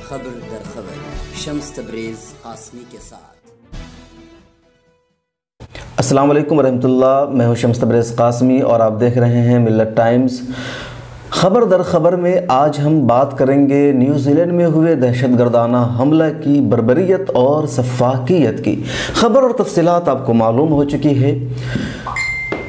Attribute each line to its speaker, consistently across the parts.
Speaker 1: خبر در خبر شمس تبریز قاسمی کے ساتھ۔
Speaker 2: السلام علیکم ورحمۃ اللہ، میں ہوں شمس تبریز قاسمی اور آپ دیکھ رہے ہیں ملت ٹائمز۔ خبر در خبر میں آج ہم بات کریں گے نیوزی لینڈ میں ہوئے دہشت گردانہ حملہ کی بربریت اور سفاکیت کی۔ خبر اور تفصیلات آپ کو معلوم ہو چکی ہے۔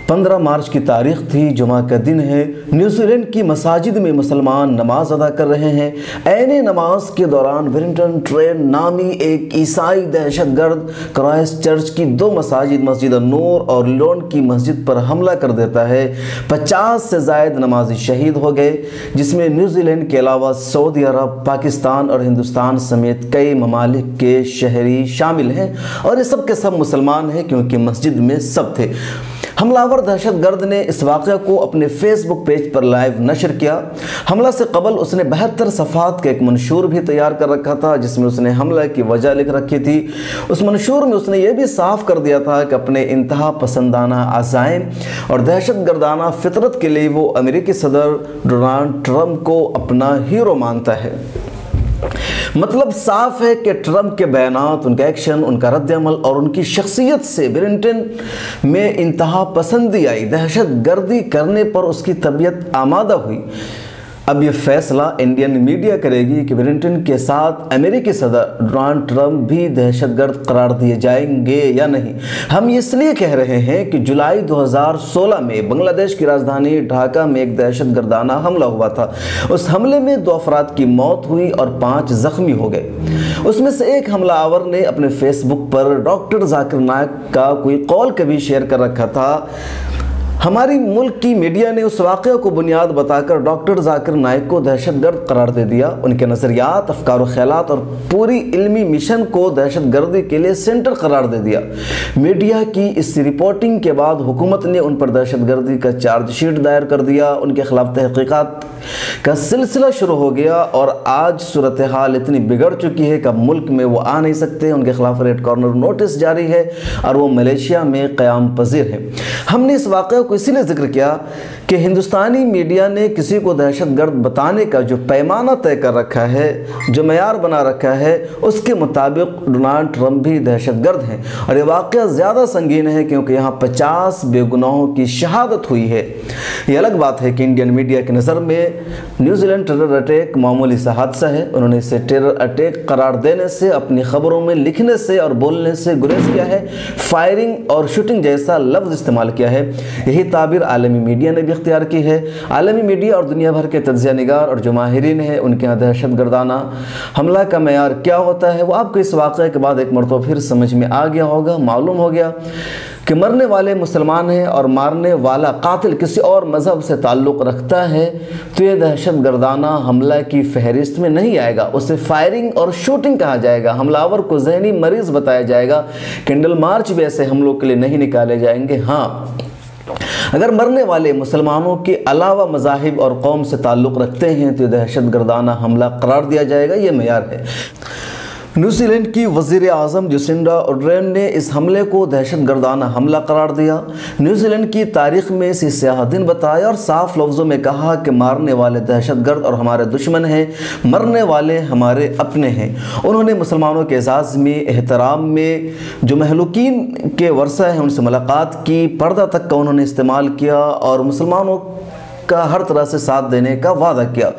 Speaker 2: 15 مارچ کی تاریخ تھی، جمعہ کا دن ہے۔ نیوزی لینڈ کی مساجد میں مسلمان نماز ادا کر رہے ہیں۔ عین نماز کے دوران برنٹن ٹرین نامی ایک عیسائی دہشت گرد کرائسٹ چرچ کی 2 مساجد، مسجد نور اور لون کی مسجد پر حملہ کر دیتا ہے۔ 50 سے زائد نمازی شہید ہو گئے، جس میں نیوزی لینڈ کے علاوہ سعودی عرب، پاکستان اور ہندوستان سمیت کئی ممالک کے شہری شامل ہیں، اور یہ سب کے سب مسلمان ہیں کیونکہ مسجد میں سب تھے۔ حملہ آور دہشت گرد نے اس واقعہ کو اپنے فیس بک پیج پر لائیو نشر کیا۔ حملہ سے قبل اس نے 72 صفحات کا ایک منشور بھی تیار کر رکھا تھا، جس میں اس نے حملہ کی وجہ لکھ رکھی تھی۔ اس منشور میں اس نے یہ بھی صاف کر دیا تھا کہ اپنے انتہا پسندانہ عزائم اور دہشت گردانہ فطرت کے لیے وہ امریکی صدر ڈونلڈ ٹرمپ کو اپنا ہیرو مانتا ہے۔ مطلب صاف ہے کہ ٹرمپ کے بیانات، ان کا ایکشن، ان کا رد عمل اور ان کی شخصیت سے برنٹن میں انتہا پسندی آئی، دہشت گردی کرنے پر اس کی طبیعت آمادہ ہوئی۔ اب یہ فیصلہ انڈین میڈیا کرے گی کہ برنٹن کے ساتھ امریکی صدر ڈونلڈ ٹرمپ بھی دہشت گرد قرار دیے جائیں گے یا نہیں۔ ہم اس لیے کہہ رہے ہیں کہ جولائی 2016 میں بنگلہ دیش کی راجدھانی ڈھاکہ میں ایک دہشت گردانہ حملہ ہوا تھا۔ اس حملے میں 2 افراد کی موت ہوئی اور 5 زخمی ہو گئے۔ اس میں سے ایک حملہ آور نے اپنے فیس بک پر ڈاکٹر ذاکر نائک کا کوئی قول کبھی شیئر کر رکھا تھا۔ ہماری ملک کی میڈیا نے اس واقعہ کو بنیاد بتا کر ڈاکٹر ذاکر نائک کو دہشت گرد قرار دے دیا۔ ان کے نظریات، افکار و خیالات اور پوری علمی مشن کو دہشت گردی کے لیے سینٹر قرار دے دیا۔ میڈیا کی اس رپورٹنگ کے بعد حکومت نے ان پر دہشت گردی کا چارج شیٹ دائر کر دیا۔ ان کے خلاف تحقیقات کا سلسلہ شروع ہو گیا اور آج صورتحال اتنی بگڑ چکی ہے کہ اب ملک میں وہ آ نہیں سکتے۔ ان کے خلاف ریڈ کارنر نوٹس جاری ہے اور وہ ملیشیا میں قیام پذیر ہے۔ ہم نے اس واقعہ کو اسی لیے ذکر کیا کہ ہندوستانی میڈیا نے کسی کو دہشت گرد بتانے کا جو پیمانہ طے کر رکھا ہے، جو معیار بنا رکھا ہے، اس کے مطابق ڈونلڈ ٹرمپ بھی دہشت گرد ہیں، اور یہ واقعہ زیادہ سنگین ہے کیونکہ یہاں 50 بے گناہوں کی شہادت ہوئی ہے۔ یہ الگ بات ہے کہ انڈین میڈیا کی نظر میں نیوزی لینڈ ٹیرر اٹیک معمولی سا حادثہ ہے۔ انہوں نے اسے ٹیرر اٹیک قرار دینے سے، اپنی خبروں میں لکھنے سے اور بولنے سے گریز کیا ہے، فائرنگ اور شوٹنگ جیسا لفظ استعمال کیا ہے۔ یہی تعبیر عالمی میڈیا نے بھی اختیار کی ہے۔ عالمی میڈیا اور دنیا بھر کے تجزیہ نگار اور جو ماہرین ہیں، ان کے یہاں دہشت گردانہ حملہ کا معیار کیا ہوتا ہے، وہ آپ کو اس واقعے کے بعد ایک مرتبہ پھر سمجھ میں آ گیا ہوگا، معلوم ہو گیا کہ مرنے والے مسلمان ہیں اور مارنے والا قاتل کسی اور مذہب سے تعلق رکھتا ہے تو یہ دہشت گردانہ حملہ کی فہرست میں نہیں آئے گا، اسے فائرنگ اور شوٹنگ کہا جائے گا۔ حملہ آور کو ذہنی مریض بتایا جائے گا۔ کینڈل مارچ بھی ایسے حملوں کے لیے نہیں نکالے جائیں گے۔ ہاں، اگر مرنے والے مسلمانوں کے علاوہ مذاہب اور قوم سے تعلق رکھتے ہیں تو یہ دہشت گردانہ حملہ قرار دیا جائے گا، یہ معیار ہے۔ نیوزی لینڈ کی وزیر اعظم جسنڈا آرڈرن نے اس حملے کو دہشت گردانہ حملہ قرار دیا۔ نیوزی لینڈ کی تاریخ میں اسے سیاہ دن بتایا اور صاف لفظوں میں کہا کہ مارنے والے دہشت گرد اور ہمارے دشمن ہیں، مرنے والے ہمارے اپنے ہیں۔ انہوں نے مسلمانوں کے اعزاز میں، احترام میں، جو مہلوکین کے ورثہ ہیں ان سے ملاقات کی، پردہ تک کا انہوں نے استعمال کیا اور مسلمانوں کا ہر طرح سے ساتھ دینے کا وعدہ کیا۔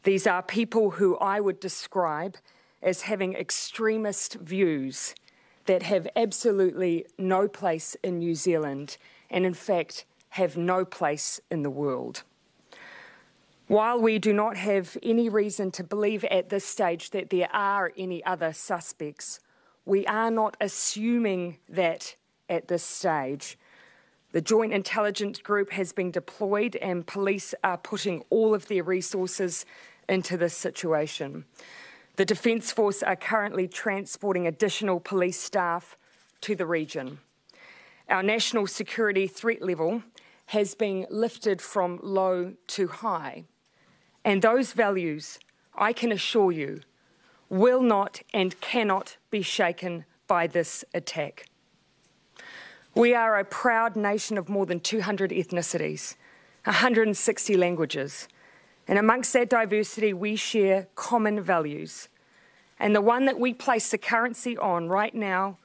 Speaker 3: These are people who I would describe as having extremist views that have absolutely no place in New Zealand and in fact have no place in the world. While we do not have any reason to believe at this stage that there are any other suspects, we are not assuming that at this stage. The Joint Intelligence Group has been deployed and police are putting all of their resources into this situation. The Defence Force are currently transporting additional police staff to the region. Our national security threat level has been lifted from low to high. And those values, I can assure you, will not and cannot be shaken by this attack. We are a proud nation of more than 200 ethnicities, 160 languages, And amongst that diversity, we share common values. And the one that we place the currency on right now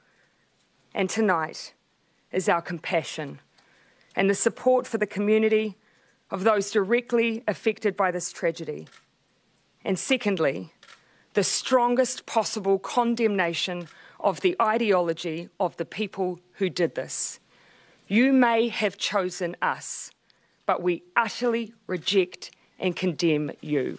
Speaker 3: and tonight is our compassion and the support for the community of those directly affected by this tragedy. And secondly, the strongest possible condemnation of the ideology of the people who did this. You may have chosen us, but we utterly reject and condemn you.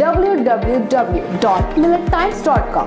Speaker 4: www.millettimes.com।